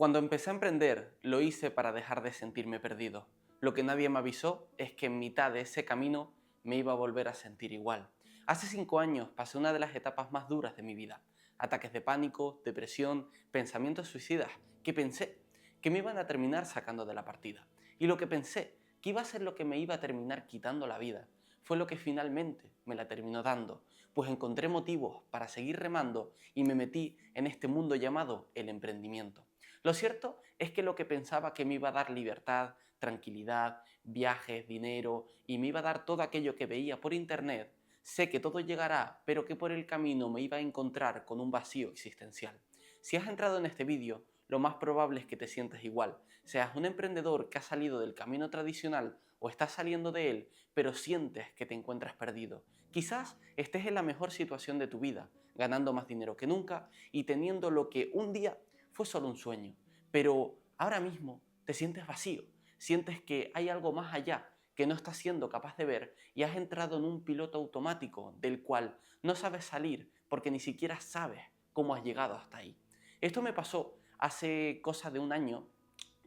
Cuando empecé a emprender, lo hice para dejar de sentirme perdido. Lo que nadie me avisó es que en mitad de ese camino me iba a volver a sentir igual. Hace 5 años pasé una de las etapas más duras de mi vida. Ataques de pánico, depresión, pensamientos suicidas, que pensé que me iban a terminar sacando de la partida. Y lo que pensé que iba a ser lo que me iba a terminar quitando la vida, fue lo que finalmente me la terminó dando, pues encontré motivos para seguir remando y me metí en este mundo llamado el emprendimiento. Lo cierto es que lo que pensaba que me iba a dar libertad, tranquilidad, viajes, dinero y me iba a dar todo aquello que veía por internet, sé que todo llegará, pero que por el camino me iba a encontrar con un vacío existencial. Si has entrado en este vídeo, lo más probable es que te sientas igual. Seas un emprendedor que ha salido del camino tradicional o estás saliendo de él, pero sientes que te encuentras perdido. Quizás estés en la mejor situación de tu vida, ganando más dinero que nunca y teniendo lo que un día fue solo un sueño, pero ahora mismo te sientes vacío, sientes que hay algo más allá que no estás siendo capaz de ver y has entrado en un piloto automático del cual no sabes salir porque ni siquiera sabes cómo has llegado hasta ahí. Esto me pasó hace cosa de un año,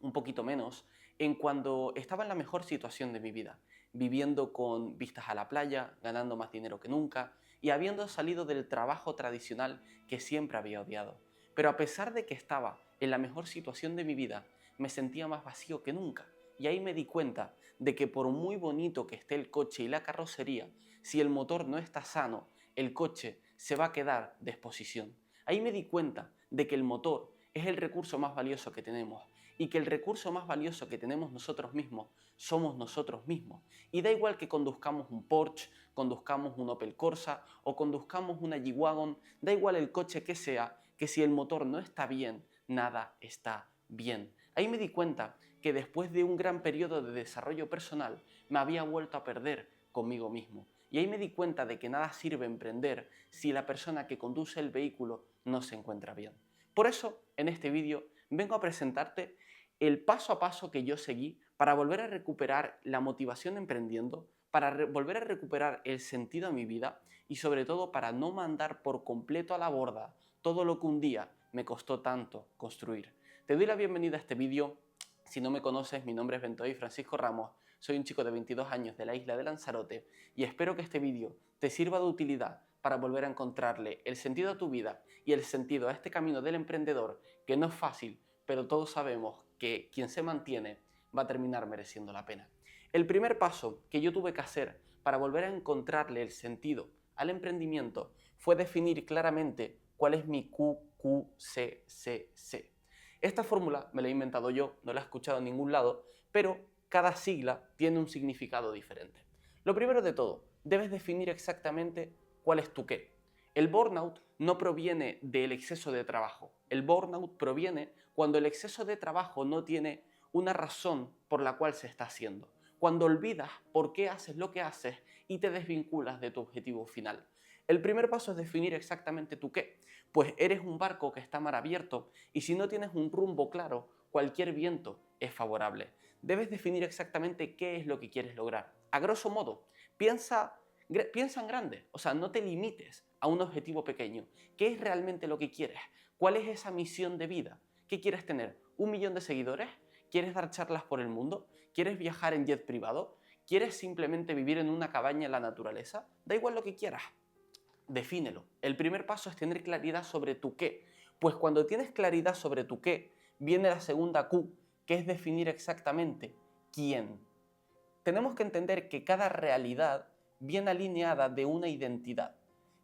un poquito menos, en cuando estaba en la mejor situación de mi vida, viviendo con vistas a la playa, ganando más dinero que nunca y habiendo salido del trabajo tradicional que siempre había odiado. Pero a pesar de que estaba en la mejor situación de mi vida, me sentía más vacío que nunca. Y ahí me di cuenta de que por muy bonito que esté el coche y la carrocería, si el motor no está sano, el coche se va a quedar de exposición. Ahí me di cuenta de que el motor es el recurso más valioso que tenemos y que el recurso más valioso que tenemos nosotros mismos somos nosotros mismos. Y da igual que conduzcamos un Porsche, conduzcamos un Opel Corsa o conduzcamos una G-Wagon, da igual el coche que sea, que si el motor no está bien, nada está bien. Ahí me di cuenta que después de un gran periodo de desarrollo personal me había vuelto a perder conmigo mismo. Y ahí me di cuenta de que nada sirve emprender si la persona que conduce el vehículo no se encuentra bien. Por eso, en este vídeo, vengo a presentarte el paso a paso que yo seguí para volver a recuperar la motivación emprendiendo, para volver a recuperar el sentido a mi vida y sobre todo para no mandar por completo a la borda todo lo que un día me costó tanto construir. Te doy la bienvenida a este vídeo. Si no me conoces, mi nombre es Bentoy Francisco Ramos, soy un chico de 22 años de la isla de Lanzarote y espero que este vídeo te sirva de utilidad para volver a encontrarle el sentido a tu vida y el sentido a este camino del emprendedor que no es fácil, pero todos sabemos que quien se mantiene va a terminar mereciendo la pena. El primer paso que yo tuve que hacer para volver a encontrarle el sentido al emprendimiento fue definir claramente cuál es mi QQCCC. Esta fórmula me la he inventado yo, no la he escuchado en ningún lado, pero cada sigla tiene un significado diferente. Lo primero de todo, debes definir exactamente cuál es tu qué. El burnout no proviene del exceso de trabajo. El burnout proviene cuando el exceso de trabajo no tiene una razón por la cual se está haciendo. Cuando olvidas por qué haces lo que haces y te desvinculas de tu objetivo final. El primer paso es definir exactamente tu qué. Pues eres un barco que está mar abierto y si no tienes un rumbo claro, cualquier viento es favorable. Debes definir exactamente qué es lo que quieres lograr. A grosso modo, piensa en grande, o sea, no te limites a un objetivo pequeño. ¿Qué es realmente lo que quieres? ¿Cuál es esa misión de vida? ¿Qué quieres tener? ¿1 millón de seguidores? ¿Quieres dar charlas por el mundo? ¿Quieres viajar en jet privado? ¿Quieres simplemente vivir en una cabaña en la naturaleza? Da igual lo que quieras. Defínelo. El primer paso es tener claridad sobre tu qué. Pues cuando tienes claridad sobre tu qué, viene la segunda Q, que es definir exactamente quién. Tenemos que entender que cada realidad viene alineada de una identidad.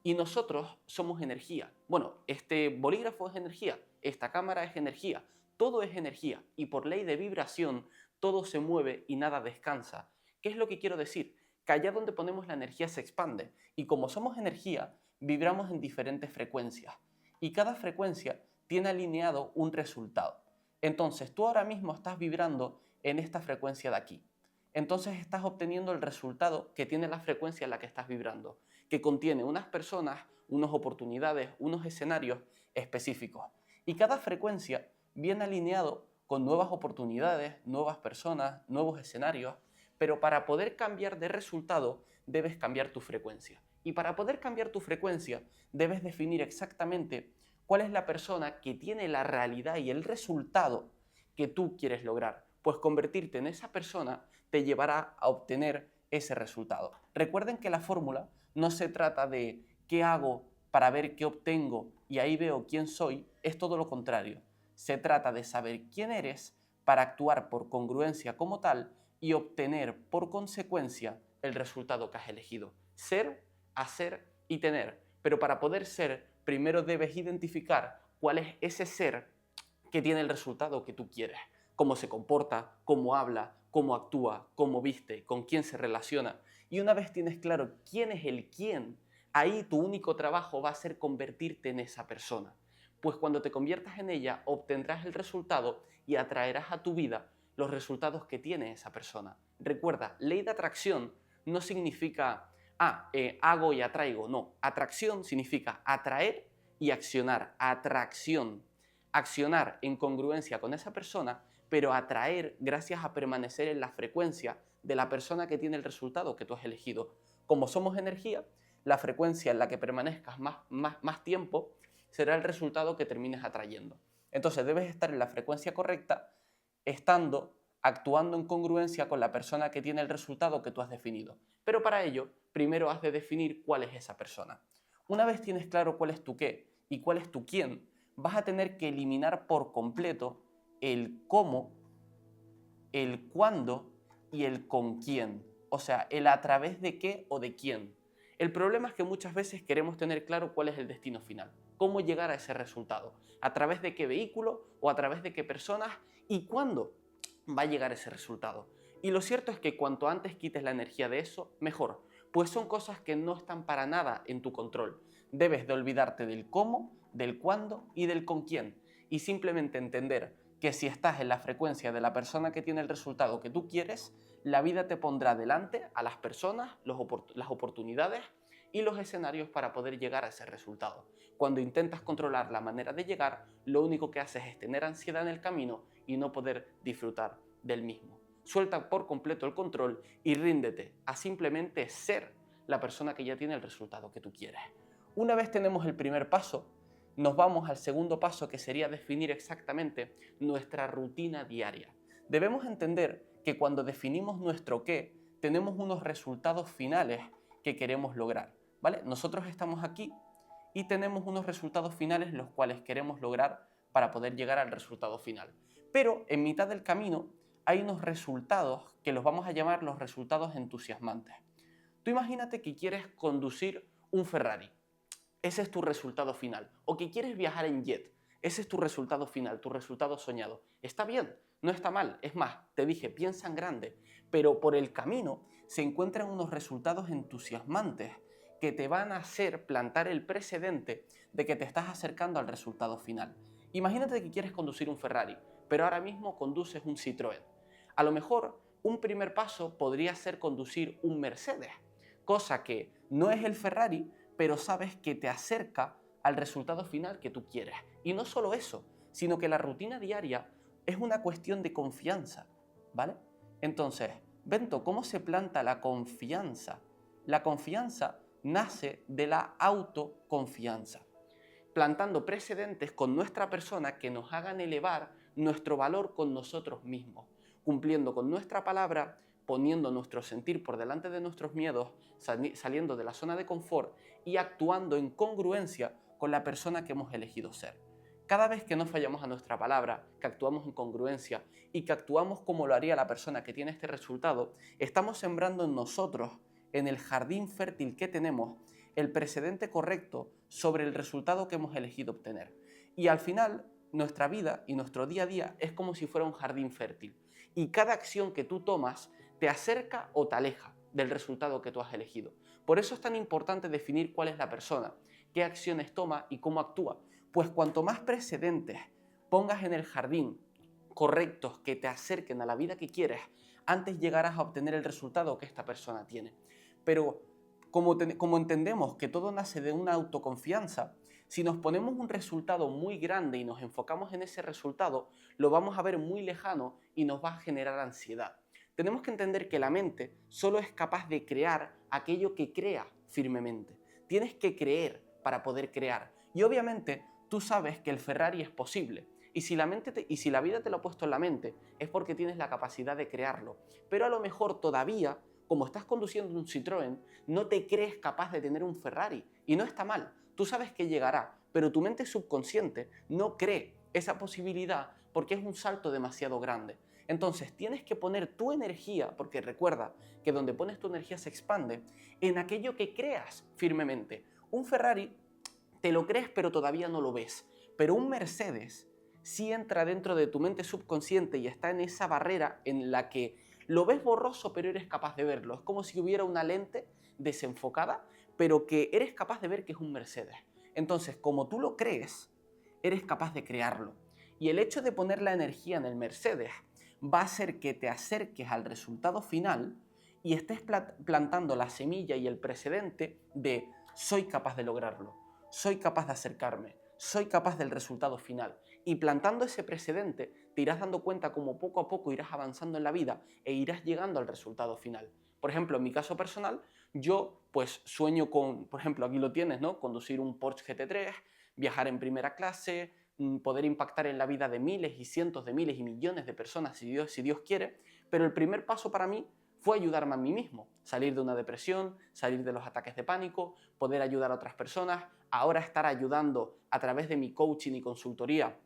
Y nosotros somos energía. Bueno, este bolígrafo es energía, esta cámara es energía, todo es energía. Y por ley de vibración, todo se mueve y nada descansa. ¿Qué es lo que quiero decir? Que allá donde ponemos la energía se expande. Y como somos energía, vibramos en diferentes frecuencias. Y cada frecuencia tiene alineado un resultado. Entonces, tú ahora mismo estás vibrando en esta frecuencia de aquí. Entonces estás obteniendo el resultado que tiene la frecuencia en la que estás vibrando, que contiene unas personas, unas oportunidades, unos escenarios específicos. Y cada frecuencia viene alineado con nuevas oportunidades, nuevas personas, nuevos escenarios, pero para poder cambiar de resultado debes cambiar tu frecuencia. Y para poder cambiar tu frecuencia debes definir exactamente ¿Cuál es la persona que tiene la realidad y el resultado que tú quieres lograr? Pues convertirte en esa persona te llevará a obtener ese resultado. Recuerden que la fórmula no se trata de qué hago para ver qué obtengo y ahí veo quién soy, es todo lo contrario. Se trata de saber quién eres para actuar por congruencia como tal y obtener por consecuencia el resultado que has elegido. Ser, hacer y tener. Pero para poder ser, primero debes identificar cuál es ese ser que tiene el resultado que tú quieres. Cómo se comporta, cómo habla, cómo actúa, cómo viste, con quién se relaciona. Y una vez tienes claro quién es el quién, ahí tu único trabajo va a ser convertirte en esa persona. Pues cuando te conviertas en ella, obtendrás el resultado y atraerás a tu vida los resultados que tiene esa persona. Recuerda, ley de atracción no significa, hago y atraigo. No, atracción significa atraer y accionar. Atracción. Accionar en congruencia con esa persona, pero atraer gracias a permanecer en la frecuencia de la persona que tiene el resultado que tú has elegido. Como somos energía, la frecuencia en la que permanezcas más tiempo será el resultado que termines atrayendo. Entonces debes estar en la frecuencia correcta, actuando en congruencia con la persona que tiene el resultado que tú has definido. Pero para ello, primero has de definir cuál es esa persona. Una vez tienes claro cuál es tu qué y cuál es tu quién, vas a tener que eliminar por completo el cómo, el cuándo y el con quién. O sea, el a través de qué o de quién. El problema es que muchas veces queremos tener claro cuál es el destino final, cómo llegar a ese resultado, a través de qué vehículo o a través de qué personas y cuándo va a llegar ese resultado. Y lo cierto es que cuanto antes quites la energía de eso, mejor, pues son cosas que no están para nada en tu control. Debes de olvidarte del cómo, del cuándo y del con quién y simplemente entender que si estás en la frecuencia de la persona que tiene el resultado que tú quieres, la vida te pondrá delante a las personas, las oportunidades y los escenarios para poder llegar a ese resultado. Cuando intentas controlar la manera de llegar, lo único que haces es tener ansiedad en el camino y no poder disfrutar del mismo. Suelta por completo el control y ríndete a simplemente ser la persona que ya tiene el resultado que tú quieres. Una vez tenemos el primer paso, nos vamos al segundo paso, que sería definir exactamente nuestra rutina diaria. Debemos entender que cuando definimos nuestro qué, tenemos unos resultados finales que queremos lograr, ¿vale? Nosotros estamos aquí y tenemos unos resultados finales los cuales queremos lograr para poder llegar al resultado final. Pero en mitad del camino hay unos resultados que los vamos a llamar los resultados entusiasmantes. Tú imagínate que quieres conducir un Ferrari. Ese es tu resultado final. O que quieres viajar en jet. Ese es tu resultado final, tu resultado soñado. Está bien, no está mal. Es más, te dije, piensa en grande. Pero por el camino se encuentran unos resultados entusiasmantes que te van a hacer plantar el precedente de que te estás acercando al resultado final. Imagínate que quieres conducir un Ferrari, pero ahora mismo conduces un Citroën. A lo mejor un primer paso podría ser conducir un Mercedes, cosa que no es el Ferrari, pero sabes que te acerca al resultado final que tú quieres. Y no solo eso, sino que la rutina diaria es una cuestión de confianza, ¿vale? Entonces, Bento, ¿cómo se planta la confianza? La confianza nace de la autoconfianza, plantando precedentes con nuestra persona que nos hagan elevar nuestro valor con nosotros mismos, cumpliendo con nuestra palabra, poniendo nuestro sentir por delante de nuestros miedos, saliendo de la zona de confort y actuando en congruencia con la persona que hemos elegido ser. Cada vez que no fallamos a nuestra palabra, que actuamos en congruencia y que actuamos como lo haría la persona que tiene este resultado, estamos sembrando en nosotros, en el jardín fértil que tenemos, el precedente correcto sobre el resultado que hemos elegido obtener. Y al final, nuestra vida y nuestro día a día es como si fuera un jardín fértil. Y cada acción que tú tomas te acerca o te aleja del resultado que tú has elegido. Por eso es tan importante definir cuál es la persona, qué acciones toma y cómo actúa. Pues cuanto más precedentes pongas en el jardín correctos que te acerquen a la vida que quieres, antes llegarás a obtener el resultado que esta persona tiene. Pero como entendemos que todo nace de una autoconfianza, si nos ponemos un resultado muy grande y nos enfocamos en ese resultado, lo vamos a ver muy lejano y nos va a generar ansiedad. Tenemos que entender que la mente solo es capaz de crear aquello que crea firmemente. Tienes que creer para poder crear. Y obviamente tú sabes que el Ferrari es posible. Y si la vida te lo ha puesto en la mente, es porque tienes la capacidad de crearlo. Pero a lo mejor todavía, como estás conduciendo un Citroën, no te crees capaz de tener un Ferrari. Y no está mal. Tú sabes que llegará, pero tu mente subconsciente no cree esa posibilidad porque es un salto demasiado grande. Entonces tienes que poner tu energía, porque recuerda que donde pones tu energía se expande, en aquello que creas firmemente. Un Ferrari te lo crees pero todavía no lo ves. Pero un Mercedes sí entra dentro de tu mente subconsciente y está en esa barrera en la que lo ves borroso pero eres capaz de verlo. Es como si hubiera una lente desenfocada, pero que eres capaz de ver que es un Mercedes. Entonces, como tú lo crees, eres capaz de crearlo. Y el hecho de poner la energía en el Mercedes va a hacer que te acerques al resultado final y estés plantando la semilla y el precedente de soy capaz de lograrlo, soy capaz de acercarme, soy capaz del resultado final. Y plantando ese precedente te irás dando cuenta como poco a poco irás avanzando en la vida e irás llegando al resultado final. Por ejemplo, en mi caso personal, yo pues sueño con, por ejemplo, aquí lo tienes, ¿no? Conducir un Porsche GT3, viajar en primera clase, poder impactar en la vida de miles y cientos de miles y millones de personas si Dios quiere, pero el primer paso para mí fue ayudarme a mí mismo, salir de una depresión, salir de los ataques de pánico, poder ayudar a otras personas, ahora estar ayudando a través de mi coaching y consultoría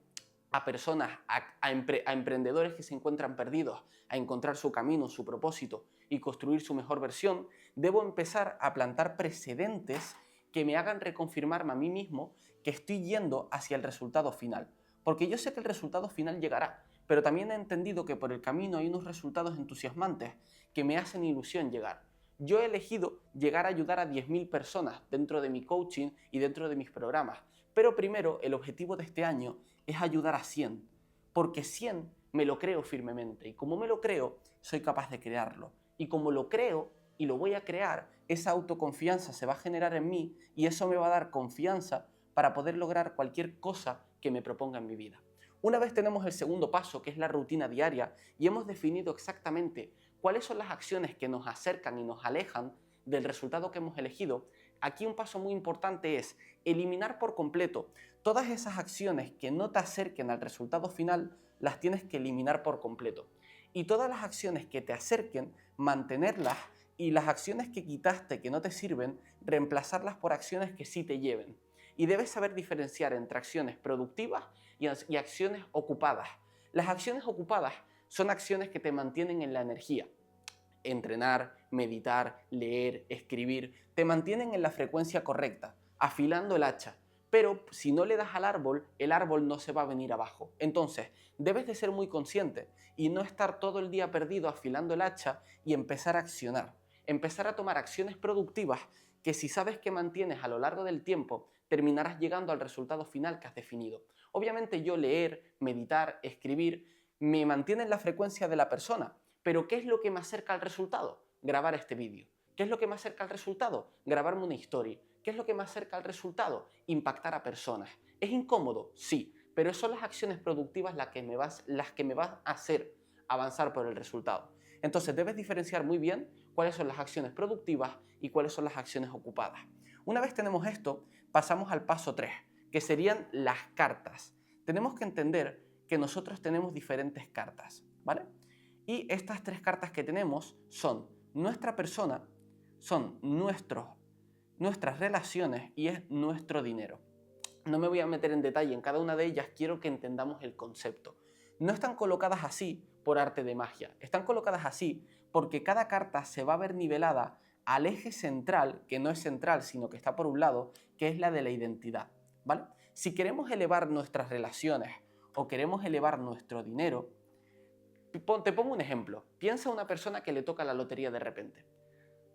a personas, a emprendedores que se encuentran perdidos, a encontrar su camino, su propósito y construir su mejor versión, debo empezar a plantar precedentes que me hagan reconfirmarme a mí mismo que estoy yendo hacia el resultado final. Porque yo sé que el resultado final llegará, pero también he entendido que por el camino hay unos resultados entusiasmantes que me hacen ilusión llegar. Yo he elegido llegar a ayudar a 10.000 personas dentro de mi coaching y dentro de mis programas. Pero primero, el objetivo de este año es ayudar a 100, porque 100 me lo creo firmemente y como me lo creo, soy capaz de crearlo. Y como lo creo y lo voy a crear, esa autoconfianza se va a generar en mí y eso me va a dar confianza para poder lograr cualquier cosa que me proponga en mi vida. Una vez tenemos el segundo paso, que es la rutina diaria, y hemos definido exactamente cuáles son las acciones que nos acercan y nos alejan del resultado que hemos elegido, aquí un paso muy importante es eliminar por completo todas esas acciones que no te acerquen al resultado final, las tienes que eliminar por completo. Y todas las acciones que te acerquen, mantenerlas, y las acciones que quitaste que no te sirven, reemplazarlas por acciones que sí te lleven. Y debes saber diferenciar entre acciones productivas y acciones ocupadas. Las acciones ocupadas son acciones que te mantienen en la energía. Entrenar, meditar, leer, escribir, te mantienen en la frecuencia correcta, afilando el hacha. Pero si no le das al árbol, el árbol no se va a venir abajo. Entonces, debes de ser muy consciente y no estar todo el día perdido afilando el hacha y empezar a accionar. Empezar a tomar acciones productivas que si sabes que mantienes a lo largo del tiempo, terminarás llegando al resultado final que has definido. Obviamente yo leer, meditar, escribir, me mantiene en la frecuencia de la persona. Pero ¿qué es lo que me acerca al resultado? Grabar este vídeo. ¿Qué es lo que me acerca al resultado? Grabarme una historia. ¿Qué es lo que me acerca al resultado? Impactar a personas. ¿Es incómodo? Sí, pero son las acciones productivas las que me van a hacer avanzar por el resultado. Entonces debes diferenciar muy bien cuáles son las acciones productivas y cuáles son las acciones ocupadas. Una vez tenemos esto, pasamos al paso 3, que serían las cartas. Tenemos que entender que nosotros tenemos diferentes cartas, ¿vale? Y estas 3 cartas que tenemos son nuestra persona, son nuestras relaciones y es nuestro dinero. No me voy a meter en detalle en cada una de ellas, quiero que entendamos el concepto. No están colocadas así por arte de magia, están colocadas así porque cada carta se va a ver nivelada al eje central, que no es central, sino que está por un lado, que es la de la identidad, ¿vale? Si queremos elevar nuestras relaciones o queremos elevar nuestro dinero, te pongo un ejemplo. Piensa una persona que le toca la lotería de repente.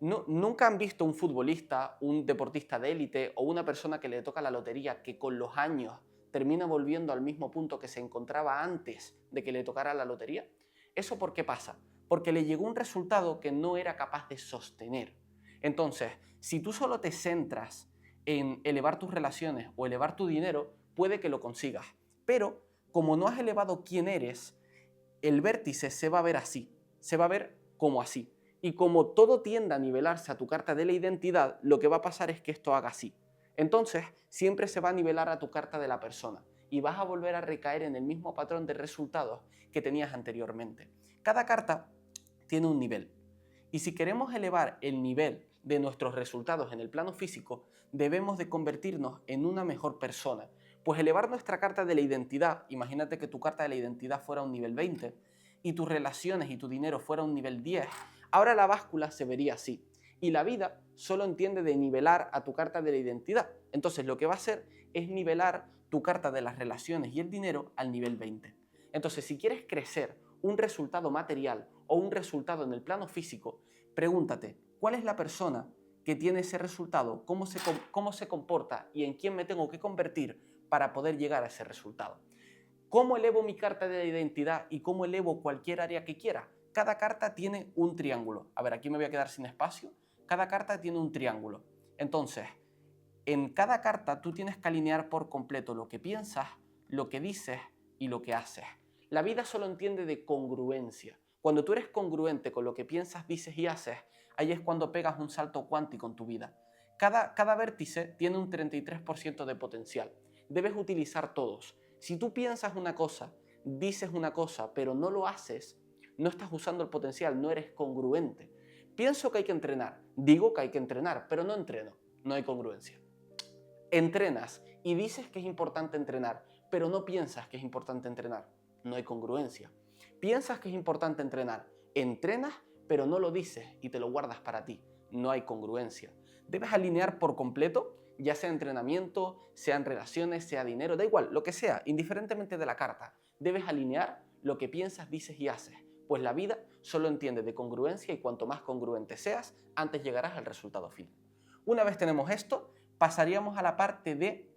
Nunca han visto un futbolista, un deportista de élite o una persona que le toca la lotería que con los años termina volviendo al mismo punto que se encontraba antes de que le tocara la lotería. ¿Eso por qué pasa? Porque le llegó un resultado que no era capaz de sostener. Entonces, si tú solo te centras en elevar tus relaciones o elevar tu dinero, puede que lo consigas. Pero como no has elevado quién eres, el vértice se va a ver así, se va a ver como así. Y como todo tiende a nivelarse a tu carta de la identidad, lo que va a pasar es que esto haga así. Entonces, siempre se va a nivelar a tu carta de la persona y vas a volver a recaer en el mismo patrón de resultados que tenías anteriormente. Cada carta tiene un nivel. Y si queremos elevar el nivel de nuestros resultados en el plano físico, debemos de convertirnos en una mejor persona. Pues elevar nuestra carta de la identidad, imagínate que tu carta de la identidad fuera un nivel 20 y tus relaciones y tu dinero fuera un nivel 10, ahora la báscula se vería así. Y la vida solo entiende de nivelar a tu carta de la identidad. Entonces lo que va a hacer es nivelar tu carta de las relaciones y el dinero al nivel 20. Entonces si quieres crecer un resultado material o un resultado en el plano físico, pregúntate, ¿cuál es la persona que tiene ese resultado? ¿Cómo se comporta? ¿Y en quién me tengo que convertir para poder llegar a ese resultado? ¿Cómo elevo mi carta de identidad y cómo elevo cualquier área que quiera? Cada carta tiene un triángulo. A ver, aquí me voy a quedar sin espacio. Cada carta tiene un triángulo. Entonces, en cada carta tú tienes que alinear por completo lo que piensas, lo que dices y lo que haces. La vida solo entiende de congruencia. Cuando tú eres congruente con lo que piensas, dices y haces, ahí es cuando pegas un salto cuántico en tu vida. Cada vértice tiene un 33% de potencial. Debes utilizar todos. Si tú piensas una cosa, dices una cosa, pero no lo haces, no estás usando el potencial, no eres congruente. Pienso que hay que entrenar, digo que hay que entrenar, pero no entreno, no hay congruencia. Entrenas y dices que es importante entrenar, pero no piensas que es importante entrenar, no hay congruencia. Piensas que es importante entrenar, entrenas, pero no lo dices y te lo guardas para ti, no hay congruencia. Debes alinear por completo, ya sea entrenamiento, sean relaciones, sea dinero, da igual, lo que sea, indiferentemente de la carta. Debes alinear lo que piensas, dices y haces, pues la vida solo entiende de congruencia y cuanto más congruente seas, antes llegarás al resultado final. Una vez tenemos esto, pasaríamos a la parte de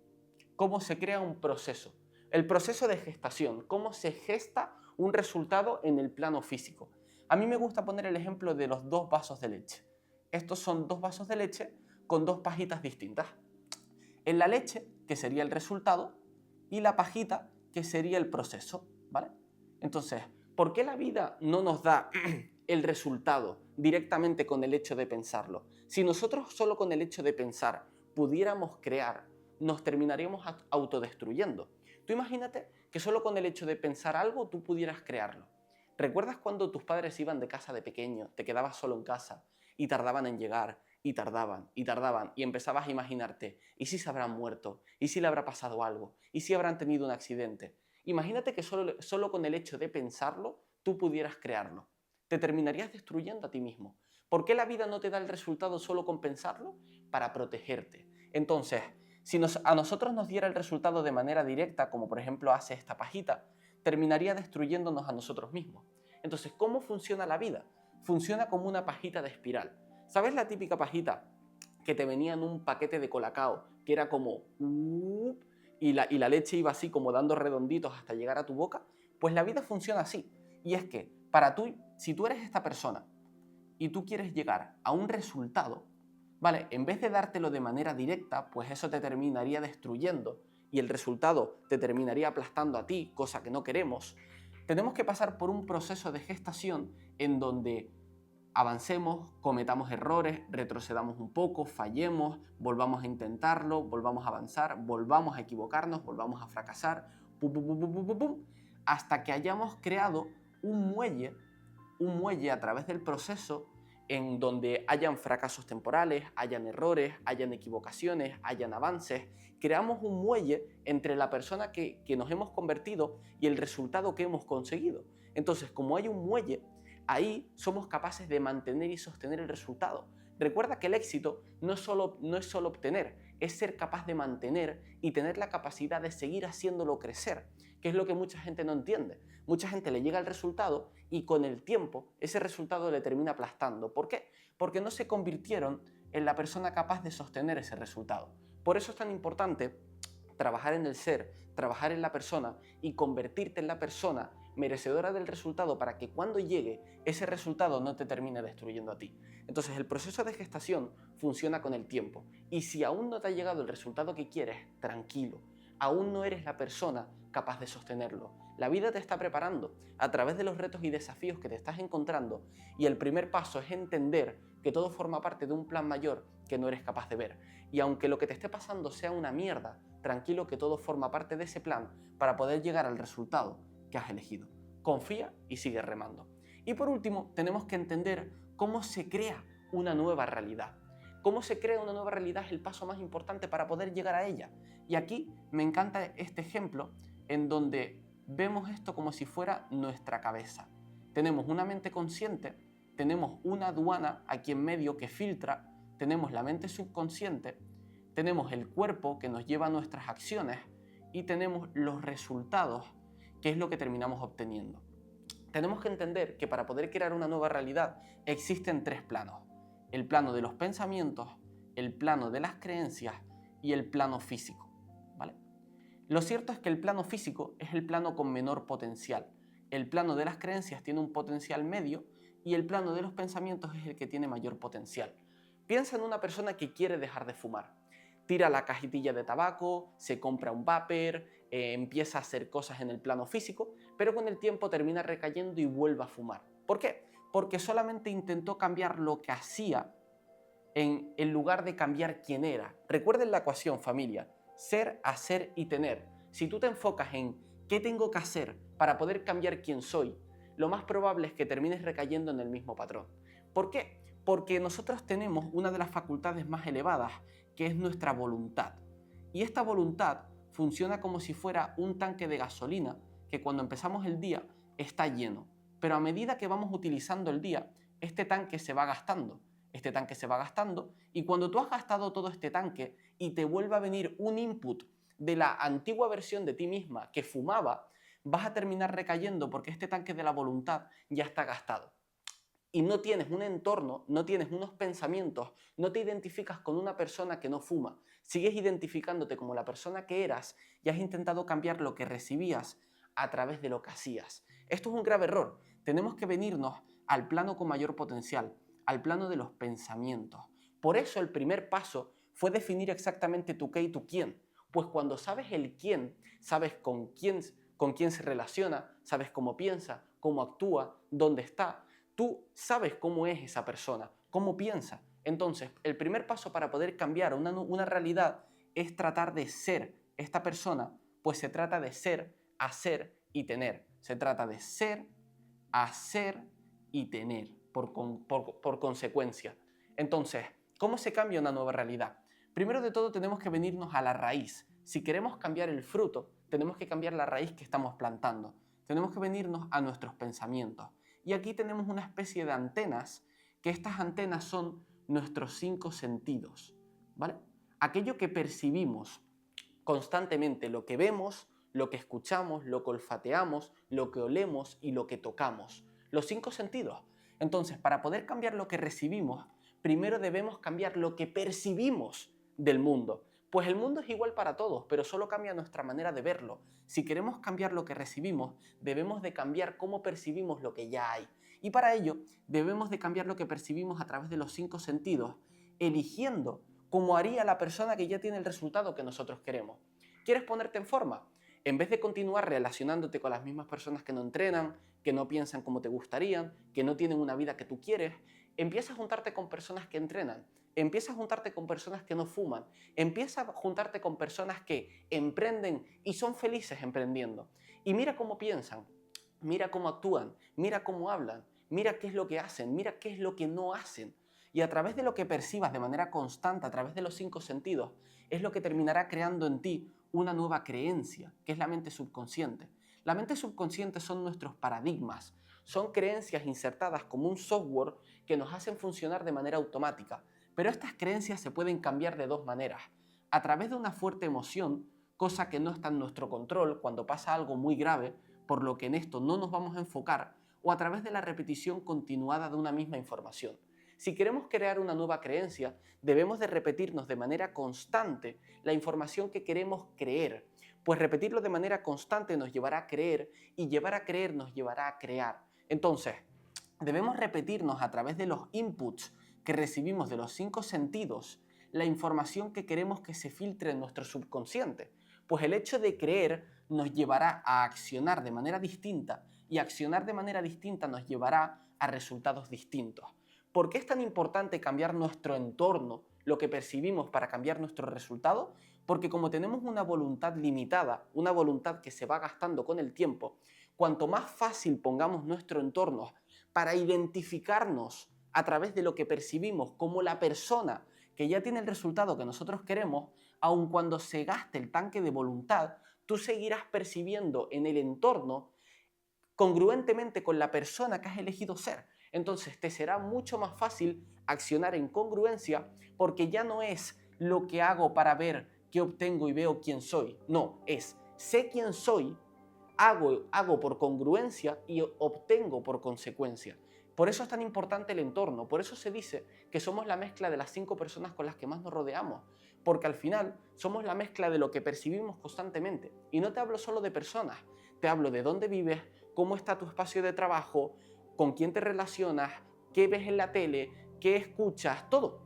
cómo se crea un proceso. El proceso de gestación, cómo se gesta un resultado en el plano físico. A mí me gusta poner el ejemplo de los 2 vasos de leche. Estos son 2 vasos de leche con 2 pajitas distintas. En la leche, que sería el resultado, y la pajita, que sería el proceso, ¿vale? Entonces, ¿por qué la vida no nos da el resultado directamente con el hecho de pensarlo? Si nosotros solo con el hecho de pensar pudiéramos crear, nos terminaríamos autodestruyendo. Tú imagínate que solo con el hecho de pensar algo tú pudieras crearlo. ¿Recuerdas cuando tus padres iban de casa de pequeño, te quedabas solo en casa y tardaban en llegar y tardaban y tardaban y empezabas a imaginarte, ¿y si se habrán muerto? ¿Y si le habrá pasado algo? ¿Y si habrán tenido un accidente? Imagínate que solo con el hecho de pensarlo tú pudieras crearlo. Te terminarías destruyendo a ti mismo. ¿Por qué la vida no te da el resultado solo con pensarlo? Para protegerte. Entonces, si a nosotros nos diera el resultado de manera directa, como por ejemplo hace esta pajita, terminaría destruyéndonos a nosotros mismos. Entonces, ¿cómo funciona la vida? Funciona como una pajita de espiral. ¿Sabes la típica pajita que te venía en un paquete de Colacao, que era como y la leche iba así como dando redonditos hasta llegar a tu boca? Pues la vida funciona así. Y es que si tú eres esta persona y tú quieres llegar a un resultado, ¿vale? En vez de dártelo de manera directa, pues eso te terminaría destruyendo y el resultado te terminaría aplastando a ti, cosa que no queremos. Tenemos que pasar por un proceso de gestación en donde avancemos, cometamos errores, retrocedamos un poco, fallemos, volvamos a intentarlo, volvamos a avanzar, volvamos a equivocarnos, volvamos a fracasar, pum, pum, pum, pum, pum, pum, hasta que hayamos creado un muelle a través del proceso en donde hayan fracasos temporales, hayan errores, hayan equivocaciones, hayan avances. Creamos un muelle entre la persona que nos hemos convertido y el resultado que hemos conseguido. Entonces, como hay un muelle, ahí somos capaces de mantener y sostener el resultado. Recuerda que el éxito no es solo obtener, es ser capaz de mantener y tener la capacidad de seguir haciéndolo crecer, que es lo que mucha gente no entiende. Mucha gente le llega el resultado y con el tiempo ese resultado le termina aplastando. ¿Por qué? Porque no se convirtieron en la persona capaz de sostener ese resultado. Por eso es tan importante trabajar en el ser, trabajar en la persona y convertirte en la persona merecedora del resultado para que cuando llegue ese resultado no te termine destruyendo a ti. Entonces el proceso de gestación funciona con el tiempo y si aún no te ha llegado el resultado que quieres, tranquilo, aún no eres la persona capaz de sostenerlo. La vida te está preparando a través de los retos y desafíos que te estás encontrando, y el primer paso es entender que todo forma parte de un plan mayor que no eres capaz de ver. Y aunque lo que te esté pasando sea una mierda, tranquilo que todo forma parte de ese plan para poder llegar al resultado que has elegido. Confía y sigue remando. Y por último, tenemos que entender cómo se crea una nueva realidad. Cómo se crea una nueva realidad es el paso más importante para poder llegar a ella. Y aquí me encanta este ejemplo en donde vemos esto como si fuera nuestra cabeza. Tenemos una mente consciente, tenemos una aduana aquí en medio que filtra, tenemos la mente subconsciente, tenemos el cuerpo que nos lleva a nuestras acciones y tenemos los resultados, que es lo que terminamos obteniendo. Tenemos que entender que para poder crear una nueva realidad existen tres planos: el plano de los pensamientos, el plano de las creencias y el plano físico, ¿vale? Lo cierto es que el plano físico es el plano con menor potencial, el plano de las creencias tiene un potencial medio y el plano de los pensamientos es el que tiene mayor potencial. Piensa en una persona que quiere dejar de fumar. Tira la cajetilla de tabaco, se compra un vapor, empieza a hacer cosas en el plano físico, pero con el tiempo termina recayendo y vuelve a fumar. ¿Por qué? Porque solamente intentó cambiar lo que hacía en lugar de cambiar quién era. Recuerden la ecuación, familia: ser, hacer y tener. Si tú te enfocas en qué tengo que hacer para poder cambiar quién soy, lo más probable es que termines recayendo en el mismo patrón. ¿Por qué? Porque nosotros tenemos una de las facultades más elevadas, que es nuestra voluntad. Y esta voluntad funciona como si fuera un tanque de gasolina que cuando empezamos el día está lleno. Pero a medida que vamos utilizando el día, este tanque se va gastando. Este tanque se va gastando y cuando tú has gastado todo este tanque y te vuelva a venir un input de la antigua versión de ti misma que fumaba, vas a terminar recayendo porque este tanque de la voluntad ya está gastado. Y no tienes un entorno, no tienes unos pensamientos, no te identificas con una persona que no fuma, sigues identificándote como la persona que eras y has intentado cambiar lo que recibías a través de lo que hacías. Esto es un grave error. Tenemos que venirnos al plano con mayor potencial, al plano de los pensamientos. Por eso el primer paso fue definir exactamente tu qué y tu quién. Pues cuando sabes el quién, sabes con quién se relaciona, sabes cómo piensa, cómo actúa, dónde está. Tú sabes cómo es esa persona, cómo piensa. Entonces, el primer paso para poder cambiar una realidad es tratar de ser esta persona, pues se trata de ser, hacer y tener. Se trata de ser, hacer y tener por consecuencia. Entonces, ¿cómo se cambia una nueva realidad? Primero de todo tenemos que venirnos a la raíz. Si queremos cambiar el fruto, tenemos que cambiar la raíz que estamos plantando. Tenemos que venirnos a nuestros pensamientos. Y aquí tenemos una especie de antenas, que estas antenas son nuestros 5 sentidos, ¿vale? Aquello que percibimos constantemente, lo que vemos, lo que escuchamos, lo que olfateamos, lo que olemos y lo que tocamos. Los 5 sentidos. Entonces, para poder cambiar lo que recibimos, primero debemos cambiar lo que percibimos del mundo. Pues el mundo es igual para todos, pero solo cambia nuestra manera de verlo. Si queremos cambiar lo que recibimos, debemos de cambiar cómo percibimos lo que ya hay. Y para ello, debemos de cambiar lo que percibimos a través de los 5 sentidos, eligiendo como haría la persona que ya tiene el resultado que nosotros queremos. ¿Quieres ponerte en forma? En vez de continuar relacionándote con las mismas personas que no entrenan, que no piensan como te gustarían, que no tienen una vida que tú quieres, empieza a juntarte con personas que entrenan, empieza a juntarte con personas que no fuman, empieza a juntarte con personas que emprenden y son felices emprendiendo. Y mira cómo piensan, mira cómo actúan, mira cómo hablan, mira qué es lo que hacen, mira qué es lo que no hacen. Y a través de lo que percibas de manera constante, a través de los 5 sentidos, es lo que terminará creando en ti una nueva creencia, que es la mente subconsciente. La mente subconsciente son nuestros paradigmas, son creencias insertadas como un software que nos hacen funcionar de manera automática. Pero estas creencias se pueden cambiar de dos maneras: a través de una fuerte emoción, cosa que no está en nuestro control cuando pasa algo muy grave, por lo que en esto no nos vamos a enfocar, o a través de la repetición continuada de una misma información. Si queremos crear una nueva creencia, debemos de repetirnos de manera constante la información que queremos creer, pues repetirlo de manera constante nos llevará a creer y llevar a creer nos llevará a crear. Entonces, debemos repetirnos a través de los inputs que recibimos de los 5 sentidos la información que queremos que se filtre en nuestro subconsciente. Pues el hecho de creer nos llevará a accionar de manera distinta y accionar de manera distinta nos llevará a resultados distintos. ¿Por qué es tan importante cambiar nuestro entorno, lo que percibimos para cambiar nuestro resultado? Porque como tenemos una voluntad limitada, una voluntad que se va gastando con el tiempo, cuanto más fácil pongamos nuestro entorno para identificarnos a través de lo que percibimos como la persona que ya tiene el resultado que nosotros queremos, aun cuando se gaste el tanque de voluntad, tú seguirás percibiendo en el entorno congruentemente con la persona que has elegido ser. Entonces te será mucho más fácil accionar en congruencia porque ya no es lo que hago para ver qué obtengo y veo quién soy. No, es sé quién soy, hago por congruencia y obtengo por consecuencia. Por eso es tan importante el entorno, por eso se dice que somos la mezcla de las 5 personas con las que más nos rodeamos, porque al final somos la mezcla de lo que percibimos constantemente. Y no te hablo solo de personas, te hablo de dónde vives, cómo está tu espacio de trabajo, con quién te relacionas, qué ves en la tele, qué escuchas, todo.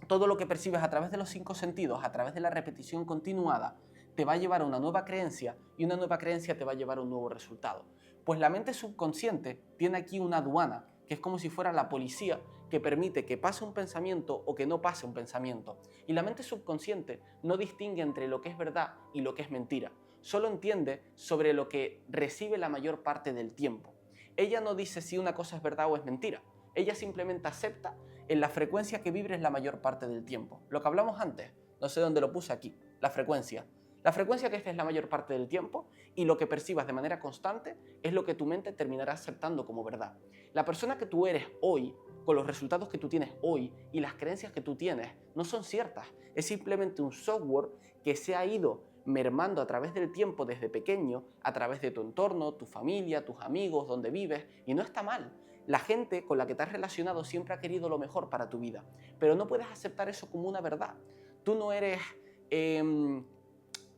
Todo lo que percibes a través de los 5 sentidos, a través de la repetición continuada, te va a llevar a una nueva creencia y una nueva creencia te va a llevar a un nuevo resultado. Pues la mente subconsciente tiene aquí una aduana, que es como si fuera la policía que permite que pase un pensamiento o que no pase un pensamiento. Y la mente subconsciente no distingue entre lo que es verdad y lo que es mentira. Solo entiende sobre lo que recibe la mayor parte del tiempo. Ella no dice si una cosa es verdad o es mentira. Ella simplemente acepta en la frecuencia que vibres la mayor parte del tiempo. Lo que hablamos antes, no sé dónde lo puse aquí, la frecuencia. La frecuencia que estés la mayor parte del tiempo y lo que percibas de manera constante es lo que tu mente terminará aceptando como verdad. La persona que tú eres hoy, con los resultados que tú tienes hoy y las creencias que tú tienes, no son ciertas. Es simplemente un software que se ha ido mermando a través del tiempo desde pequeño, a través de tu entorno, tu familia, tus amigos, donde vives, y no está mal. La gente con la que te has relacionado siempre ha querido lo mejor para tu vida, pero no puedes aceptar eso como una verdad. Tú no eres,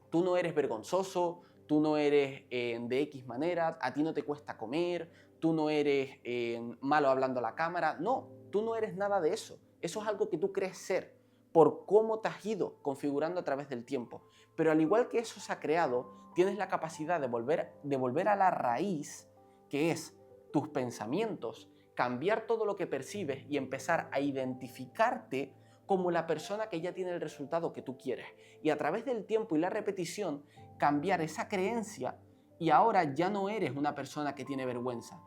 tú no eres vergonzoso, tú no eres de X manera, a ti no te cuesta comer, tú no eres malo hablando a la cámara. No, tú no eres nada de eso. Eso es algo que tú crees ser por cómo te has ido configurando a través del tiempo. Pero al igual que eso se ha creado, tienes la capacidad de volver a la raíz, que es tus pensamientos, cambiar todo lo que percibes y empezar a identificarte como la persona que ya tiene el resultado que tú quieres. Y a través del tiempo y la repetición, cambiar esa creencia y ahora ya no eres una persona que tiene vergüenza,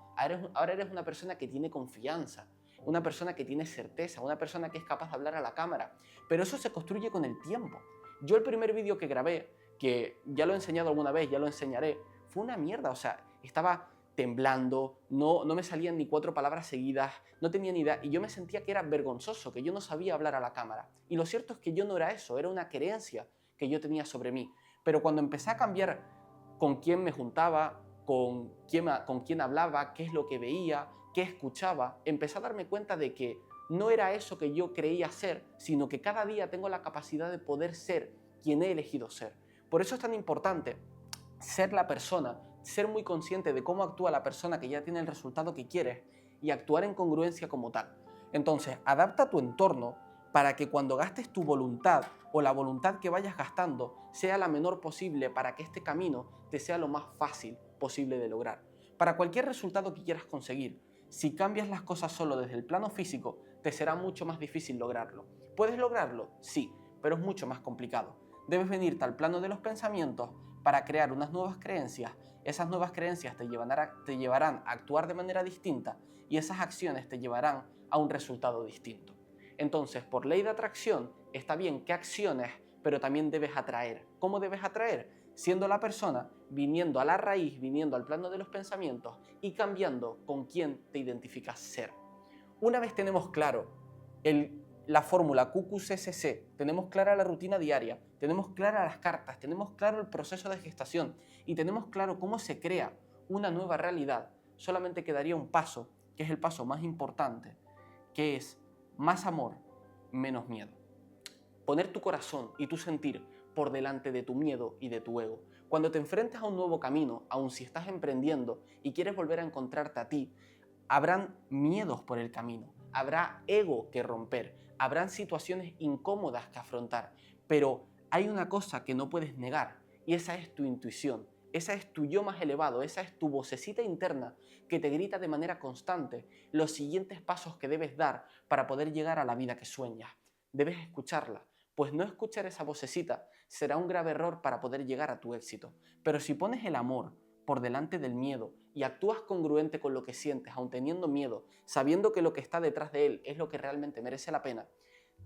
ahora eres una persona que tiene confianza, una persona que tiene certeza, una persona que es capaz de hablar a la cámara. Pero eso se construye con el tiempo. Yo el primer vídeo que grabé, que ya lo he enseñado alguna vez, ya lo enseñaré, fue una mierda, o sea, estaba temblando, no me salían ni 4 palabras seguidas, no tenía ni idea, y yo me sentía que era vergonzoso, que yo no sabía hablar a la cámara. Y lo cierto es que yo no era eso, era una creencia que yo tenía sobre mí. Pero cuando empecé a cambiar con quién me juntaba, con quién hablaba, qué es lo que veía, qué escuchaba, empecé a darme cuenta de que no era eso que yo creía ser, sino que cada día tengo la capacidad de poder ser quien he elegido ser. Por eso es tan importante ser la persona, ser muy consciente de cómo actúa la persona que ya tiene el resultado que quieres y actuar en congruencia como tal. Entonces, adapta tu entorno para que cuando gastes tu voluntad o la voluntad que vayas gastando sea la menor posible para que este camino te sea lo más fácil posible de lograr. Para cualquier resultado que quieras conseguir, si cambias las cosas solo desde el plano físico, te será mucho más difícil lograrlo. ¿Puedes lograrlo? Sí, pero es mucho más complicado. Debes venirte al plano de los pensamientos para crear unas nuevas creencias. Esas nuevas creencias te llevarán a actuar de manera distinta y esas acciones te llevarán a un resultado distinto. Entonces, por ley de atracción, está bien que acciones, pero también debes atraer. ¿Cómo debes atraer? Siendo la persona, viniendo a la raíz, viniendo al plano de los pensamientos y cambiando con quién te identificas ser. Una vez tenemos claro la fórmula QQCCC, tenemos clara la rutina diaria, tenemos claras las cartas, tenemos claro el proceso de gestación y tenemos claro cómo se crea una nueva realidad, solamente quedaría un paso, que es el paso más importante, que es más amor, menos miedo. Poner tu corazón y tu sentir por delante de tu miedo y de tu ego. Cuando te enfrentes a un nuevo camino, aun si estás emprendiendo y quieres volver a encontrarte a ti, habrán miedos por el camino, habrá ego que romper, habrán situaciones incómodas que afrontar, pero hay una cosa que no puedes negar y esa es tu intuición. Esa es tu yo más elevado, esa es tu vocecita interna que te grita de manera constante los siguientes pasos que debes dar para poder llegar a la vida que sueñas. Debes escucharla, pues no escuchar esa vocecita será un grave error para poder llegar a tu éxito. Pero si pones el amor por delante del miedo y actúas congruente con lo que sientes, aun teniendo miedo, sabiendo que lo que está detrás de él es lo que realmente merece la pena,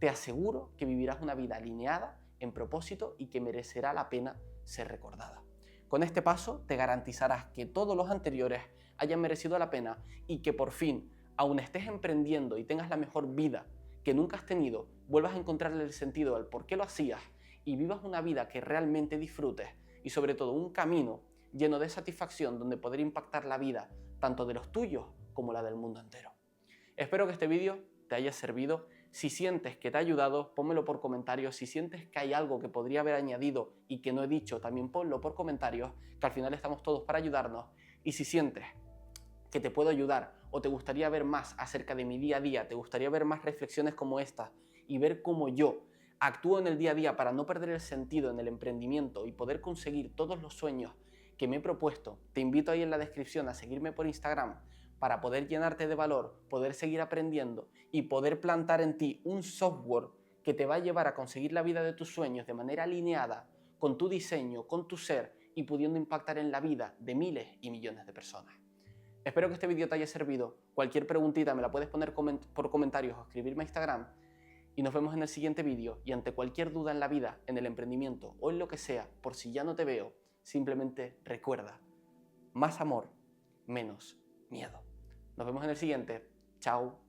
te aseguro que vivirás una vida alineada en propósito y que merecerá la pena ser recordada. Con este paso te garantizarás que todos los anteriores hayan merecido la pena y que por fin, aun estés emprendiendo y tengas la mejor vida que nunca has tenido, vuelvas a encontrarle el sentido al por qué lo hacías y vivas una vida que realmente disfrutes y sobre todo un camino lleno de satisfacción donde poder impactar la vida tanto de los tuyos como la del mundo entero. Espero que este vídeo te haya servido. Si sientes que te ha ayudado, pónmelo por comentarios. Si sientes que hay algo que podría haber añadido y que no he dicho, también ponlo por comentarios, que al final estamos todos para ayudarnos. Y si sientes que te puedo ayudar o te gustaría ver más acerca de mi día a día, te gustaría ver más reflexiones como esta y ver cómo yo actúo en el día a día para no perder el sentido en el emprendimiento y poder conseguir todos los sueños que me he propuesto, te invito ahí en la descripción a seguirme por Instagram para poder llenarte de valor, poder seguir aprendiendo y poder plantar en ti un software que te va a llevar a conseguir la vida de tus sueños de manera alineada con tu diseño, con tu ser y pudiendo impactar en la vida de miles y millones de personas. Espero que este vídeo te haya servido. Cualquier preguntita me la puedes poner por comentarios o escribirme a Instagram y nos vemos en el siguiente vídeo. Y ante cualquier duda en la vida, en el emprendimiento o en lo que sea, por si ya no te veo, simplemente recuerda, más amor, menos miedo. Nos vemos en el siguiente. Chao.